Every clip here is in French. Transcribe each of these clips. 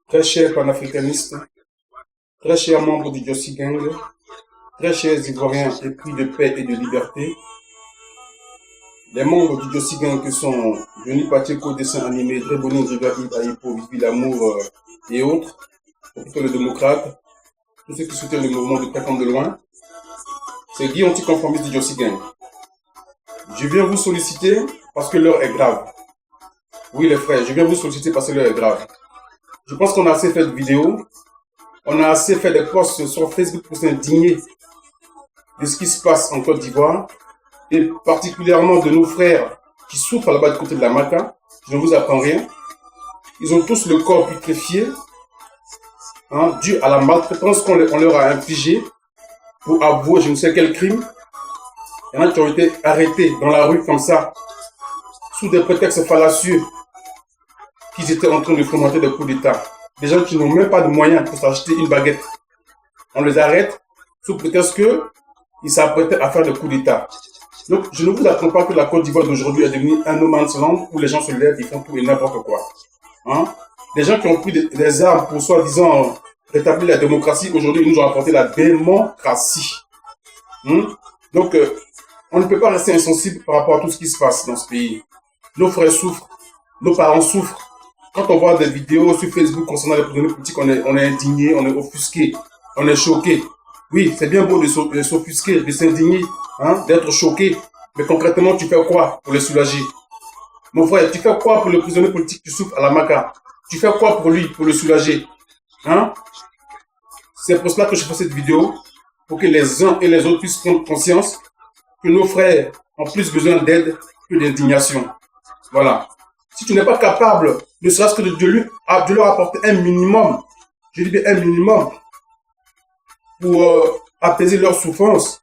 Très chers panafricanistes, très chers membres du Diossi Gang, très chers Ivoiriens épris de paix et de liberté, les membres du Diossi Gang que sont Johnny Pacheco, dessin animé, Dréboni, Drigaïd, Aïpo, Vivi Lamour et autres, plutôt les démocrates, tous ceux qui soutiennent le mouvement de près comme de loin, c'est Guy anticonformiste du Diossi Gang. Je viens vous solliciter parce que l'heure est grave. Oui les frères, je viens vous solliciter parce que l'heure est grave. Je pense qu'on a assez fait de vidéos, on a assez fait des posts sur Facebook pour s'indigner de ce qui se passe en Côte d'Ivoire, et particulièrement de nos frères qui souffrent là-bas du côté de la Maca. Je ne vous apprends rien. Ils ont tous le corps putréfié, dû à la maltraitance qu'on leur a infligée pour avouer je ne sais quel crime. Il y en a qui ont été arrêtés dans la rue comme ça, sous des prétextes fallacieux, qu'ils étaient en train de fomenter des coups d'État. Des gens qui n'ont même pas de moyens pour s'acheter une baguette. On les arrête sous prétexte qu'ils s'apprêtaient à faire des coups d'État. Donc, je ne vous apprends pas que la Côte d'Ivoire d'aujourd'hui est devenue un no man's land où les gens se lèvent, ils font tout et n'importe quoi. Des gens qui ont pris des armes pour soi-disant rétablir la démocratie, aujourd'hui, ils nous ont apporté la démocratie. Donc, on ne peut pas rester insensible par rapport à tout ce qui se passe dans ce pays. Nos frères souffrent, nos parents souffrent. Quand on voit des vidéos sur Facebook concernant les prisonniers politiques, on est indigné, on est offusqué, on est choqué. Oui, c'est bien beau de s'offusquer, de s'indigner, d'être choqué. Mais concrètement, tu fais quoi pour les soulager? Mon frère, tu fais quoi pour le prisonnier politique qui souffre à la Maca? Tu fais quoi pour lui, pour le soulager? C'est pour cela que je fais cette vidéo, pour que les uns et les autres puissent prendre conscience que nos frères ont plus besoin d'aide que d'indignation. Voilà. Si tu n'es pas capable, ne serait-ce que de leur apporter un minimum, je dis bien un minimum, pour apaiser leur souffrance,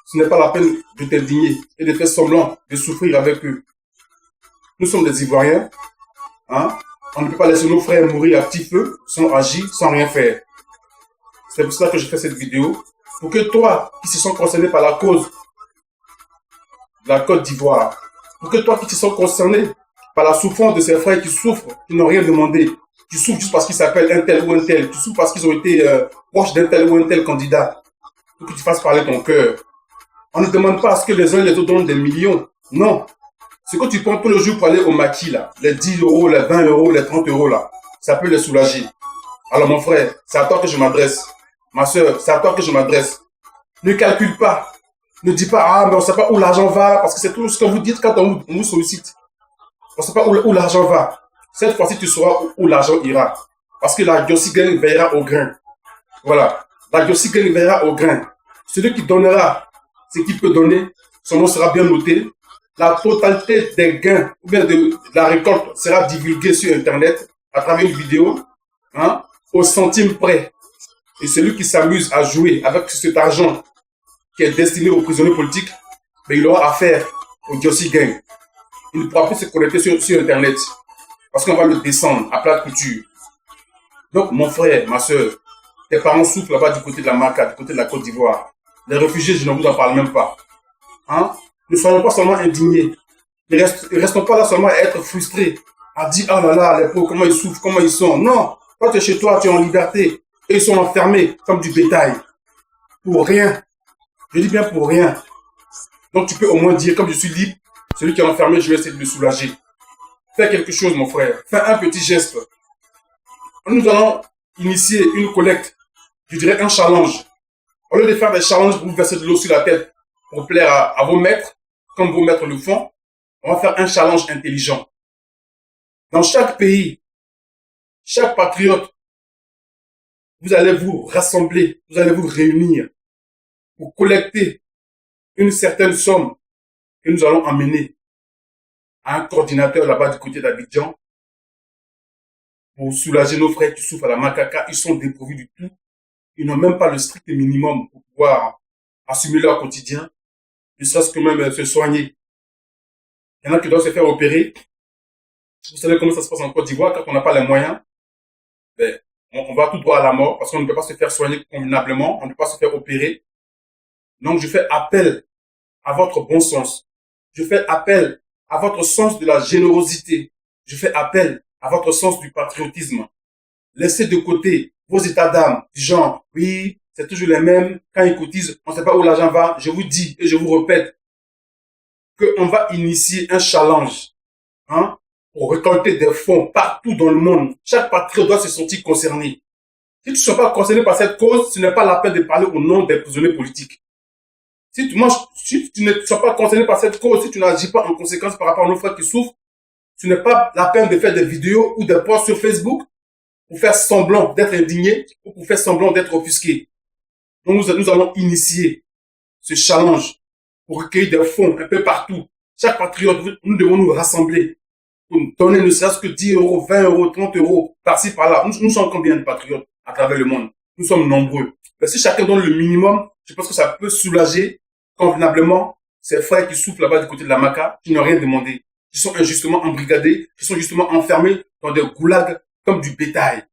ce n'est pas la peine de t'indigner et de faire semblant de souffrir avec eux. Nous sommes des Ivoiriens, on ne peut pas laisser nos frères mourir à petit feu, sans agir, sans rien faire. C'est pour cela que je fais cette vidéo, pour que toi, qui se sens concerné par la cause de la Côte d'Ivoire, pour que toi qui te sens concerné par la souffrance de ces frères qui souffrent, qui n'ont rien demandé, qui souffrent juste parce qu'ils s'appellent un tel ou un tel, qui souffrent parce qu'ils ont été proches d'un tel ou un tel candidat, pour que tu fasses parler ton cœur. On ne demande pas à ce que les uns et les autres donnent des millions. Non. Ce que tu prends tous les jours pour aller au maquis, là, les 10 euros, les 20 euros, les 30 euros, là, ça peut les soulager. Alors mon frère, c'est à toi que je m'adresse. Ma soeur, c'est à toi que je m'adresse. Ne calcule pas. Ne dis pas, mais on ne sait pas où l'argent va, parce que c'est tout ce que vous dites quand on vous sollicite. On ne sait pas où l'argent va. Cette fois-ci, tu sauras où l'argent ira. Parce que la Diossi Gang veillera au grain. Voilà. La Diossi Gang veillera au grain. Celui qui donnera ce qu'il peut donner, son nom sera bien noté. La totalité des gains, ou bien de la récolte, sera divulguée sur Internet, à travers une vidéo, au centime près. Et celui qui s'amuse à jouer avec cet argent qui est destiné aux prisonniers politiques, mais il aura affaire au Diossi Gang. Il ne pourra plus se connecter sur Internet. Parce qu'on va le descendre à plat de couture. Donc, mon frère, ma soeur, tes parents souffrent là-bas du côté de la Maca, du côté de la Côte d'Ivoire. Les réfugiés, je ne vous en parle même pas. Ne soyons pas seulement indignés. Ne restons pas là seulement à être frustrés. À dire, oh là là, les pauvres, comment ils souffrent, comment ils sont. Non, toi, tu es chez toi, tu es en liberté. Et ils sont enfermés comme du bétail. Pour rien. Je dis bien pour rien. Donc, tu peux au moins dire, comme je suis libre, celui qui est enfermé, je vais essayer de le soulager. Fais quelque chose, mon frère. Fais un petit geste. Nous allons initier une collecte. Je dirais un challenge. Au lieu de faire des challenges pour vous verser de l'eau sur la tête, pour plaire à vos maîtres, comme vos maîtres le font, on va faire un challenge intelligent. Dans chaque pays, chaque patriote, vous allez vous rassembler, vous allez vous réunir pour collecter une certaine somme que nous allons emmener à un coordinateur là-bas du côté d'Abidjan pour soulager nos frères qui souffrent à la Macaca. Ils sont dépourvus du tout. Ils n'ont même pas le strict minimum pour pouvoir assumer leur quotidien, ne serait-ce que même se soigner. Il y en a qui doivent se faire opérer. Vous savez comment ça se passe en Côte d'Ivoire, quand on n'a pas les moyens, on va tout droit à la mort parce qu'on ne peut pas se faire soigner convenablement, on ne peut pas se faire opérer. Donc je fais appel à votre bon sens. Je fais appel à votre sens de la générosité. Je fais appel à votre sens du patriotisme. Laissez de côté vos états d'âme, du genre, oui, c'est toujours les mêmes, quand ils cotisent, on ne sait pas où l'argent va. Je vous dis et je vous répète qu'on va initier un challenge, hein, pour récolter des fonds partout dans le monde. Chaque patriote doit se sentir concerné. Si tu ne sois pas concerné par cette cause, ce n'est pas la peine de parler au nom des prisonniers politiques. Si tu ne sois pas concerné par cette cause, si tu n'agis pas en conséquence par rapport à nos frères qui souffrent, ce n'est pas la peine de faire des vidéos ou des posts sur Facebook pour faire semblant d'être indigné ou pour faire semblant d'être offusqué. Donc nous allons initier ce challenge pour recueillir des fonds un peu partout. Chaque patriote, nous devons nous rassembler pour nous donner ne serait-ce que 10 euros, 20 euros, 30 euros, par-ci, par-là. Nous sommes combien de patriotes à travers le monde? Nous sommes nombreux. Mais si chacun donne le minimum, je pense que ça peut soulager convenablement ces frères qui souffrent là-bas du côté de la Maca, qui n'ont rien demandé, qui sont injustement embrigadés, qui sont justement enfermés dans des goulags comme du bétail.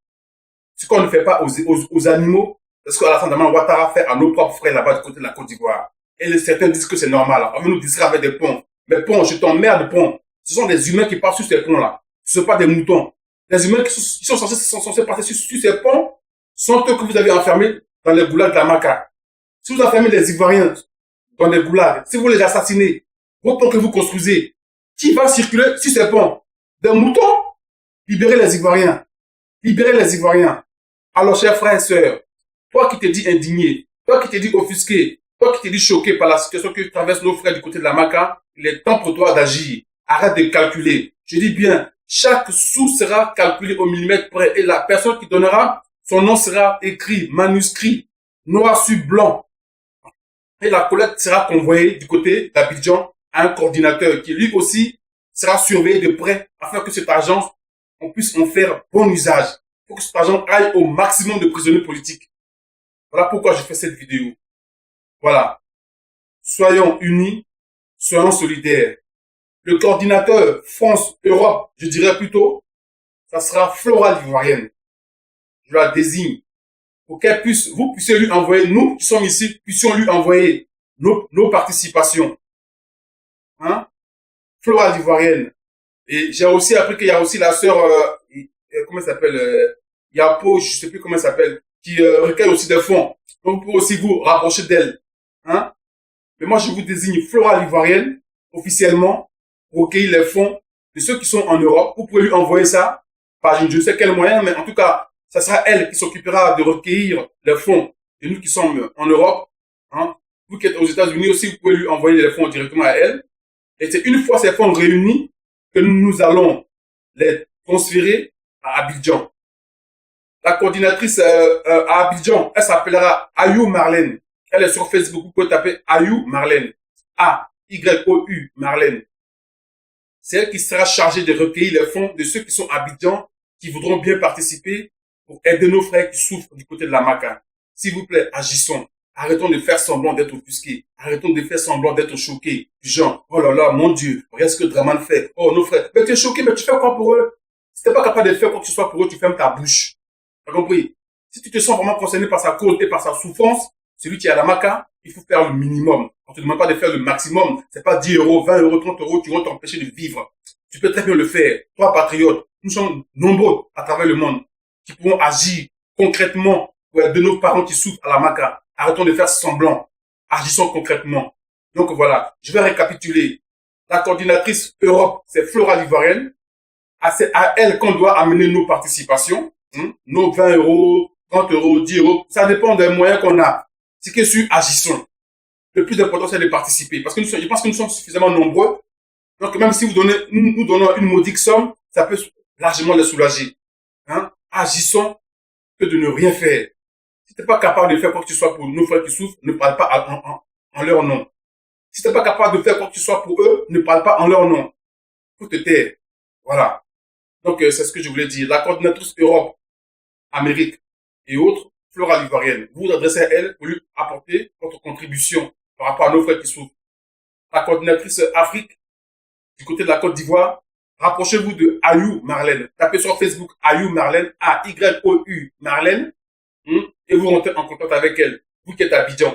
Ce qu'on ne fait pas aux animaux, parce qu'à la fin d'Alassane Ouattara fait à nos propres frères là-bas du côté de la Côte d'Ivoire. Et certains disent que c'est normal. On veut nous distraire avec des ponts. Mais ponts, je t'emmerde, ponts. Ce sont des humains qui passent sur ces ponts-là. Ce ne sont pas des moutons. Les humains qui sont censés passer sur ces ponts sont eux que vous avez enfermés dans les goulags de la Maca. Si vous enfermez les Ivoiriens dans des goulags, si vous les assassinez, vos ponts que vous construisez, qui va circuler sur ces ponts? Des moutons? Libérez les Ivoiriens. Libérez les Ivoiriens. Alors, chers frères et sœurs, toi qui te dis indigné, toi qui te dis offusqué, toi qui te dis choqué par la situation que traversent nos frères du côté de la Maca, il est temps pour toi d'agir. Arrête de calculer. Je dis bien, chaque sou sera calculé au millimètre près et la personne qui donnera, son nom sera écrit, manuscrit, noir sur blanc. Et la collecte sera convoyée du côté d'Abidjan à un coordinateur qui lui aussi sera surveillé de près afin que cet argent, on puisse en faire bon usage. Pour que cet argent aille au maximum de prisonniers politiques. Voilà pourquoi je fais cette vidéo. Voilà. Soyons unis, soyons solidaires. Le coordinateur France-Europe, je dirais plutôt, ça sera Flora l'Ivoirienne. Je la désigne. Pour qu'elle puisse, vous puissiez lui envoyer, nous qui sommes ici, puissions lui envoyer nos participations. Hein? Flora l'Ivoirienne. Et j'ai aussi appris qu'il y a aussi la sœur, comment elle s'appelle, Yapo, je sais plus comment elle s'appelle, qui recueille aussi des fonds. Donc, vous pouvez aussi vous rapprocher d'elle. Hein? Mais moi, je vous désigne Flora l'Ivoirienne, officiellement, pour recueillir les fonds de ceux qui sont en Europe. Vous pouvez lui envoyer ça par je ne sais quel moyen, mais en tout cas, ça sera elle qui s'occupera de recueillir les fonds de nous qui sommes en Europe. Hein? Vous qui êtes aux États-Unis aussi, vous pouvez lui envoyer les fonds directement à elle. Et c'est une fois ces fonds réunis que nous allons les transférer à Abidjan. La coordinatrice à Abidjan, elle s'appellera Ayou Marlène. Elle est sur Facebook, vous pouvez taper Ayou Marlène. A-Y-O-U Marlène. C'est elle qui sera chargée de recueillir les fonds de ceux qui sont à Abidjan, qui voudront bien participer pour aider nos frères qui souffrent du côté de la Maca. S'il vous plaît, agissons. Arrêtons de faire semblant d'être offusqués. Arrêtons de faire semblant d'être choqués. Du genre, oh là là, mon Dieu, regarde ce que Draman fait. Oh, nos frères. Mais tu es choqué, mais tu fais quoi pour eux? Si t'es pas capable de faire quoi que ce soit pour eux, tu fermes ta bouche. T'as compris? Si tu te sens vraiment concerné par sa cause et par sa souffrance, celui qui est à la Maca, il faut faire le minimum. On te demande pas de faire le maximum. C'est pas 10 euros, 20 euros, 30 euros qui vont t'empêcher de vivre. Tu peux très bien le faire. Toi, patriote, nous sommes nombreux à travers le monde qui pourront agir concrètement pour aider nos parents qui souffrent à la Maca. Arrêtons de faire semblant. Agissons concrètement. Donc voilà, je vais récapituler. La coordinatrice Europe, c'est Flora l'Ivoirienne. C'est à elle qu'on doit amener nos participations. Nos 20 euros, 30 euros, 10 euros. Ça dépend des moyens qu'on a. C'est que sur agissons. Le plus important, c'est de participer. Parce que je pense que nous sommes suffisamment nombreux. Donc même si nous donnons une modique somme, ça peut largement les soulager. Agissons que de ne rien faire. Si t'es pas capable de faire quoi que ce soit pour nos frères qui souffrent, ne parle pas en leur nom. Si t'es pas capable de faire quoi que ce soit pour eux, ne parle pas en leur nom. Faut te taire. Voilà. Donc, c'est ce que je voulais dire. La coordinatrice Europe, Amérique et autres, Flora l'Ivoirienne. Vous vous adressez à elle pour lui apporter votre contribution par rapport à nos frères qui souffrent. La coordinatrice Afrique, du côté de la Côte d'Ivoire, rapprochez-vous de Ayou Marlène. Tapez sur Facebook Ayou Marlène, A-Y-O-U Marlène. Et vous rentrez en contact avec elle, vous qui êtes à Abidjan,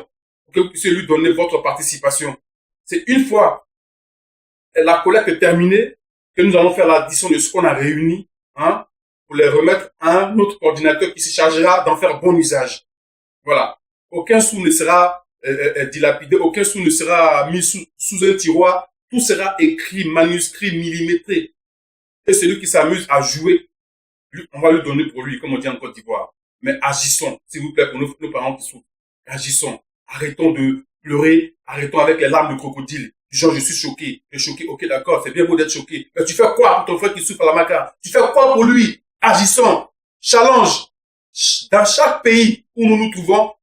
pour que vous puissiez lui donner votre participation. C'est une fois la collecte est terminée, que nous allons faire l'addition de ce qu'on a réuni, hein, pour les remettre à un autre coordinateur qui se chargera d'en faire bon usage. Voilà. Aucun sou ne sera dilapidé, aucun sou ne sera mis sous un tiroir. Tout sera écrit, manuscrit, millimétré. Et celui qui s'amuse à jouer, on va lui donner pour lui, comme on dit en Côte d'Ivoire. Mais agissons, s'il vous plaît, pour nos parents qui souffrent. Agissons. Arrêtons de pleurer. Arrêtons avec les larmes de crocodile. Du genre, je suis choqué. Je suis choqué. Ok, d'accord, c'est bien beau d'être choqué. Mais tu fais quoi pour ton frère qui souffre à la maca? Tu fais quoi pour lui? Agissons. Challenge. Dans chaque pays où nous nous trouvons,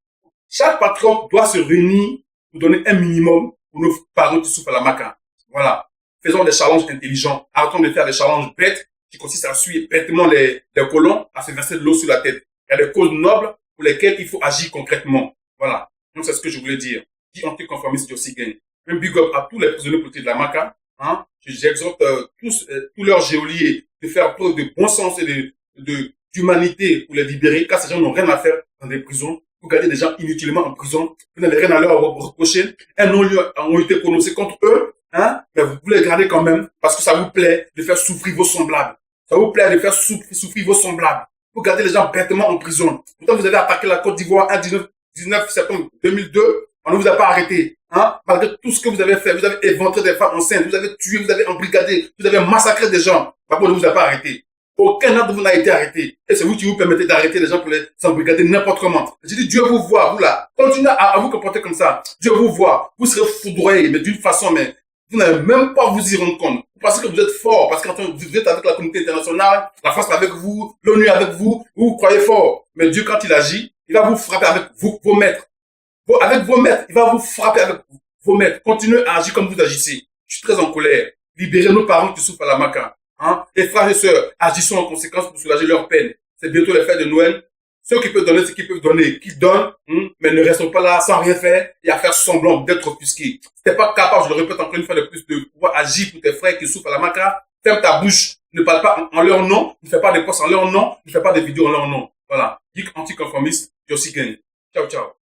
chaque patron doit se réunir pour donner un minimum pour nos parents qui souffrent à la maca. Voilà. Faisons des challenges intelligents. Arrêtons de faire des challenges bêtes qui consistent à suivre bêtement les colons, à se verser de l'eau sur la tête. Il y a des causes nobles pour lesquelles il faut agir concrètement. Voilà. Donc, c'est ce que je voulais dire. Qui anticonformiste aussi gagne. Un big up à tous les prisonniers politiques de la maca. Hein. J'exhorte tous leurs geôliers de faire preuve de bon sens et d'humanité pour les libérer, car ces gens n'ont rien à faire dans des prisons. Vous gardez des gens inutilement en prison. Vous n'avez rien à leur reprocher. Un non-lieu a été prononcé contre eux. Hein? Mais vous voulez les garder quand même parce que ça vous plaît de faire souffrir vos semblables. Ça vous plaît de faire souffrir vos semblables. Vous gardez les gens bêtement en prison. Pourtant, vous avez attaqué la Côte d'Ivoire un 19 septembre 2002. On ne vous a pas arrêté. Hein? Malgré tout ce que vous avez fait, vous avez éventré des femmes enceintes, vous avez tué, vous avez embrigadé, vous avez massacré des gens. Par contre, on ne vous a pas arrêté. Aucun d'entre vous n'a été arrêté. Et c'est vous qui vous permettez d'arrêter les gens pour les embrigader n'importe comment. J'ai dit, Dieu vous voit, vous là. Continuez à vous comporter comme ça. Dieu vous voit. Vous serez foudroyés, mais d'une façon, mais vous n'allez même pas vous y rendre compte. Vous pensez que vous êtes fort parce que quand vous êtes avec la communauté internationale, la France est avec vous, l'ONU est avec vous, vous croyez fort. Mais Dieu, quand il agit, il va vous frapper avec vos maîtres. Avec vos maîtres, il va vous frapper avec vos maîtres. Continuez à agir comme vous agissez. Je suis très en colère. Libérez nos parents qui souffrent à la maca. Hein? Et frères et sœurs, agissons en conséquence pour soulager leur peine. C'est bientôt les fêtes de Noël. Ceux qui peuvent donner ce qu'ils peuvent donner, qu'ils donnent, mais ne restons pas là sans rien faire et à faire semblant d'être offusqués. Si t'es pas capable, je le répète encore une fois de plus, de pouvoir agir pour tes frères qui souffrent à la maca, ferme ta bouche. Ne parle pas en leur nom, ne fais pas des posts en leur nom, ne fais pas des vidéos en leur nom. Voilà. Geek anticonformiste, Yossi Gang. Ciao, ciao.